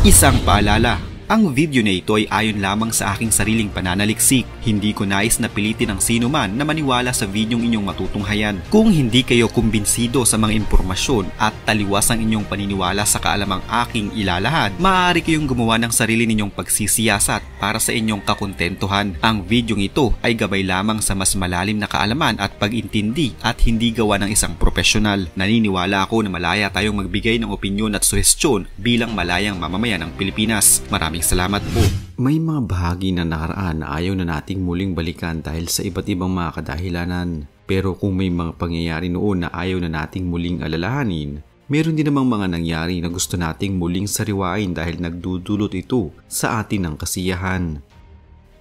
Isang paalala, ang video na ito ay ayon lamang sa aking sariling pananaliksik. Hindi ko nais na pilitin ang sino man na maniwala sa videong inyong matutunghayan. Kung hindi kayo kumbinsido sa mga impormasyon at taliwas ang inyong paniniwala sa kaalamang aking ilalahad, maaari kayong gumawa ng sarili ninyong pagsisiyasat para sa inyong kakontentuhan. Ang videong ito ay gabay lamang sa mas malalim na kaalaman at pag-intindi at hindi gawa ng isang profesional. Naniniwala ako na malaya tayong magbigay ng opinyon at suhestyon bilang malayang mamamayan ng Pilipinas. Maraming salamat po. May mga bahagi na nakaraan na ayaw na nating muling balikan dahil sa iba't ibang mga kadahilanan. Pero kung may mga pangyayari noon na ayaw na nating muling alalahanin, meron din namang mga nangyari na gusto nating muling sariwain dahil nagdudulot ito sa atin ng kasiyahan.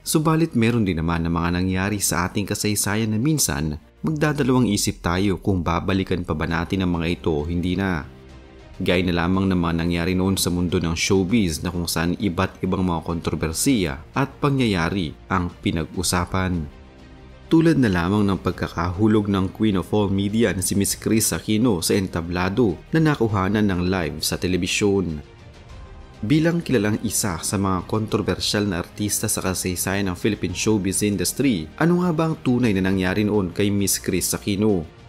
Subalit meron din naman na mga nangyari sa ating kasaysayan na minsan magdadalawang isip tayo kung babalikan pa ba natin ang mga ito o hindi na. Gaya na lamang ng mga nangyari noon sa mundo ng showbiz na kung saan iba't ibang mga kontrobersiya at pangyayari ang pinag-usapan. Tulad na lamang ng pagkakahulog ng Queen of All Media na si Miss Kris Aquino sa entablado na nakuhanan ng live sa telebisyon. Bilang kilalang isa sa mga kontrobersyal na artista sa kasaysayan ng Philippine showbiz industry, ano nga ba ang tunay na nangyari noon kay Miss Kris Aquino?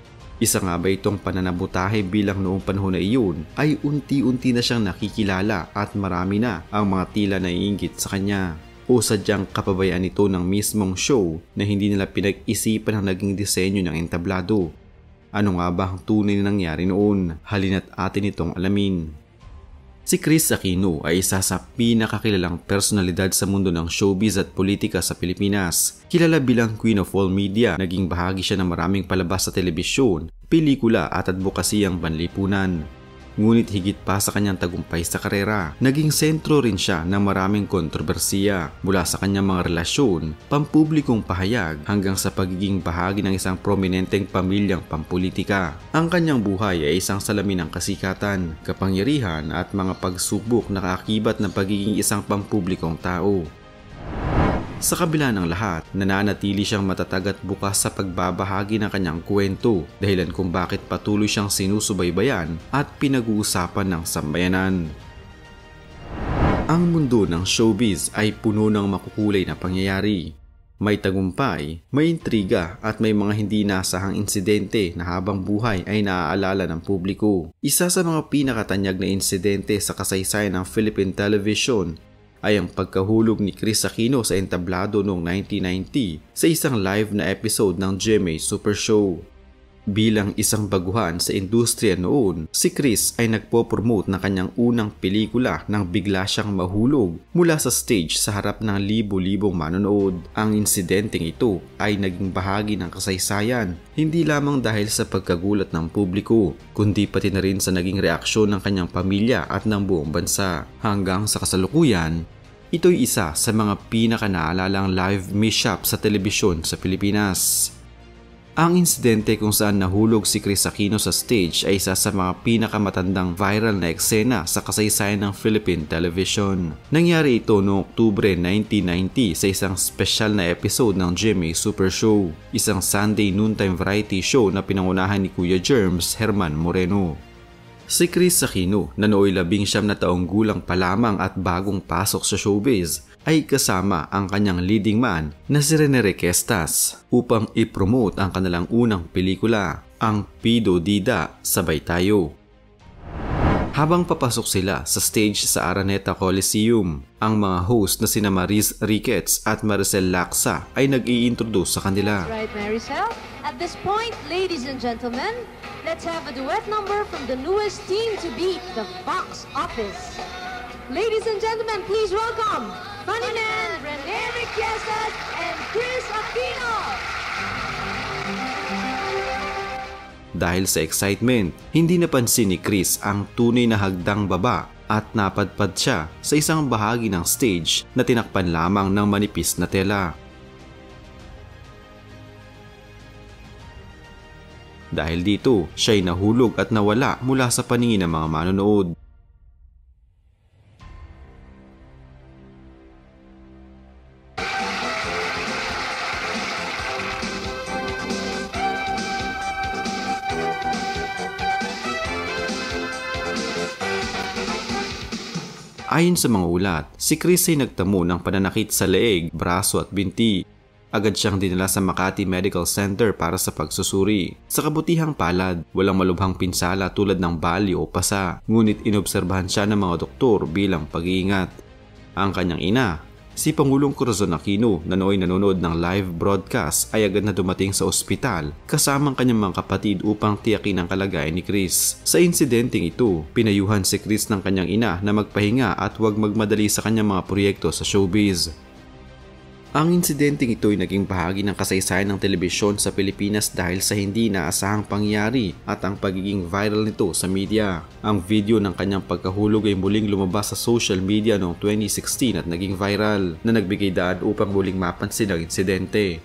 Isa nga ba itong pananabutahe bilang noong panahon na iyon ay unti-unti na siyang nakikilala at marami na ang mga tila naiinggit sa kanya? O sadyang kapabayaan ito ng mismong show na hindi nila pinag-isipan ang naging disenyo ng entablado? Ano nga ba ang tunay na nangyari noon? Halina't atin itong alamin. Si Kris Aquino ay isa sa pinakakilalang personalidad sa mundo ng showbiz at politika sa Pilipinas. Kilala bilang Queen of All Media, naging bahagi siya ng maraming palabas sa telebisyon, pelikula at advokasiyang panlipunan. Ngunit higit pa sa kanyang tagumpay sa karera, naging sentro rin siya ng maraming kontrobersiya mula sa kanyang mga relasyon, pampublikong pahayag hanggang sa pagiging bahagi ng isang prominenteng pamilyang pampolitika. Ang kanyang buhay ay isang salamin ng kasikatan, kapangyarihan at mga pagsubok na kaakibat ng pagiging isang pampublikong tao. Sa kabila ng lahat, nananatili siyang matatag at bukas sa pagbabahagi ng kanyang kwento, dahilan kung bakit patuloy siyang sinusubaybayan at pinag-uusapan ng sambayanan. Ang mundo ng showbiz ay puno ng makukulay na pangyayari. May tagumpay, may intriga at may mga hindi nasahang insidente na habang buhay ay naaalala ng publiko. Isa sa mga pinakatanyag na insidente sa kasaysayan ng Philippine television ay ang pagkahulog ni Kris Aquino sa entablado noong 1990 sa isang live na episode ng GMA Super Show. Bilang isang baguhan sa industriya noon, si Kris ay nagpo-promote ng kanyang unang pelikula nang bigla siyang mahulog mula sa stage sa harap ng libo-libong manonood. Ang insidenteng ito ay naging bahagi ng kasaysayan, hindi lamang dahil sa pagkagulat ng publiko, kundi pati na rin sa naging reaksyon ng kanyang pamilya at ng buong bansa. Hanggang sa kasalukuyan, ito'y isa sa mga pinakanaalalang live mishap sa telebisyon sa Pilipinas. Ang insidente kung saan nahulog si Kris Aquino sa stage ay isa sa mga pinakamatandang viral na eksena sa kasaysayan ng Philippine television. Nangyari ito noong Oktubre 1990 sa isang special na episode ng GMA Super Show, isang Sunday noontime variety show na pinangunahan ni Kuya Germs Herman Moreno. Si Kris Aquino na nooy 19 na taong gulang pa lamang at bagong pasok sa showbiz ay kasama ang kanyang leading man na si Rene Requestas upang i-promote ang kanilang unang pelikula, ang Pido Dida, Sabay Tayo. Habang papasok sila sa stage sa Araneta Coliseum, ang mga host na sina Mariz Riquez at Maricel Laksa ay nag-i-introduce sa kanila. Right, Maricel? At this point, ladies and gentlemen, let's have a duet number from the newest team to beat the box office. Ladies and gentlemen, please welcome Funny Man, Rene Requestas, and Kris Aquino! Dahil sa excitement, hindi napansin ni Kris ang tunay na hagdang baba at napadpad siya sa isang bahagi ng stage na tinakpan lamang ng manipis na tela. Dahil dito, siya'y nahulog at nawala mula sa paningin ng mga manonood. Ayon sa mga ulat, si Chris ay nagtamo ng pananakit sa leeg, braso at binti. Agad siyang dinala sa Makati Medical Center para sa pagsusuri. Sa kabutihang palad, walang malubhang pinsala tulad ng bali o pasa, ngunit inobserbahan siya ng mga doktor bilang pag-iingat. Ang kanyang ina, si Pangulong Corazon Aquino, na nooy nanonood ng live broadcast, ay agad na dumating sa ospital kasama ang kanyang mga kapatid upang tiyakin ang kalagayan ni Chris. Sa insidenteng ito, pinayuhan si Chris ng kanyang ina na magpahinga at huwag magmadali sa kanyang mga proyekto sa showbiz. Ang insidenteng ito ay naging bahagi ng kasaysayan ng telebisyon sa Pilipinas dahil sa hindi inaasahang pangyayari at ang pagiging viral nito sa media. Ang video ng kanyang pagkahulog ay muling lumabas sa social media noong 2016 at naging viral, na nagbigay daan upang muling mapansin ang insidente.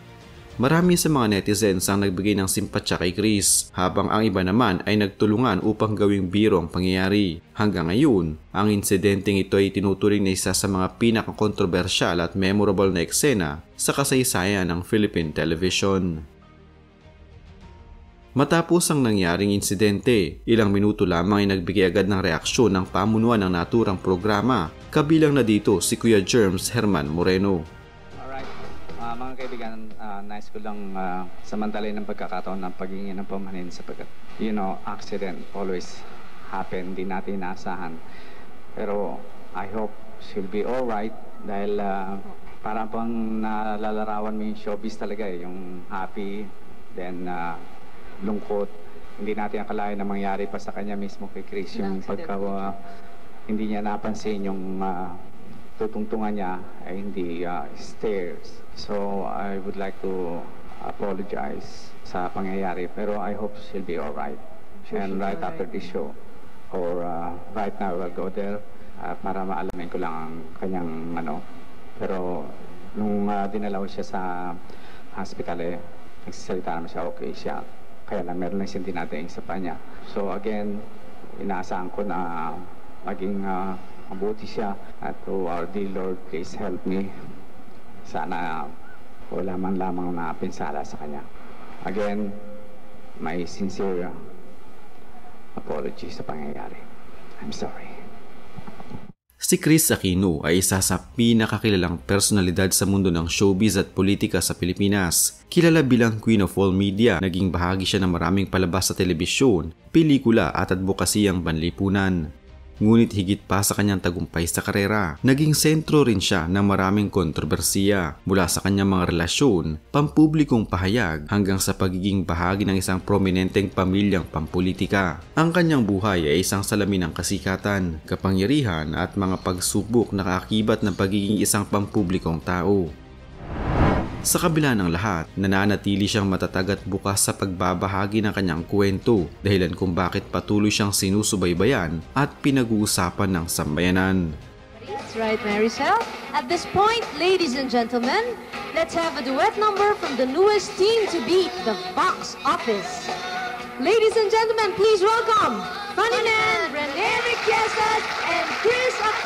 Marami sa mga netizens ang nagbigay ng simpatya kay Chris, habang ang iba naman ay nagtulungan upang gawing biro ang pangyayari. Hanggang ngayon, ang insidenteng ito ay tinuturing na isa sa mga pinakakontrobersyal at memorable na eksena sa kasaysayan ng Philippine television. Matapos ang nangyaring insidente, ilang minuto lamang ay nagbigay agad ng reaksyon ng pamunuan ng naturang programa, kabilang na dito si Kuya Germs Herman Moreno. Mga kaibigan, nice ko lang samantalay ng pagkakataon ng paghingi ng pamanin sapagkat, accident always happen, di natin inaasahan. Pero I hope she'll be alright dahil parang pang nalalarawan mo yung showbiz talaga yung happy, then lungkot. Hindi natin akalain na mangyari pa sa kanya mismo kay Chris yung pagka hindi niya napansin yung tutungtungan niya ay hindi stairs. So I would like to apologize sa pangyayari, pero I hope she'll be alright. And right after this show, or right now, I'll go there para maalamin ko lang ang kanyang Pero nung dinalaw siya sa hospital, nagsasalita naman siya, okay siya. Kaya lang meron lang siyang dinating sa panya. So again, inaasahan ko na maging mabuti siya. At to our dear Lord, please help me. Sana wala man lamang na pinsala sa kanya. Again, my sincere apology sa pangyayari. I'm sorry. Si Chris Aquino ay isa sa pinakakilalang personalidad sa mundo ng showbiz at politika sa Pilipinas. Kilala bilang Queen of All Media, naging bahagi siya ng maraming palabas sa telebisyon, pelikula at advokasiyang banlipunan. Ngunit higit pa sa kanyang tagumpay sa karera, naging sentro rin siya ng maraming kontrobersiya, mula sa kanyang mga relasyon, pampublikong pahayag hanggang sa pagiging bahagi ng isang prominenteng pamilyang pampolitika. Ang kanyang buhay ay isang salamin ng kasikatan, kapangyarihan at mga pagsubok na kaakibat ng pagiging isang pampublikong tao. Sa kabila ng lahat, nananatili siyang matatag at bukas sa pagbabahagi ng kanyang kwento, dahilan kung bakit patuloy siyang sinusubaybayan at pinag-uusapan ng sambayanan. That's right, Maricel. At this point, ladies and gentlemen, let's have a duet number from the newest team to beat the box office. Ladies and gentlemen, please welcome Funny Man, Rene Requiesas, and Chris Aquino.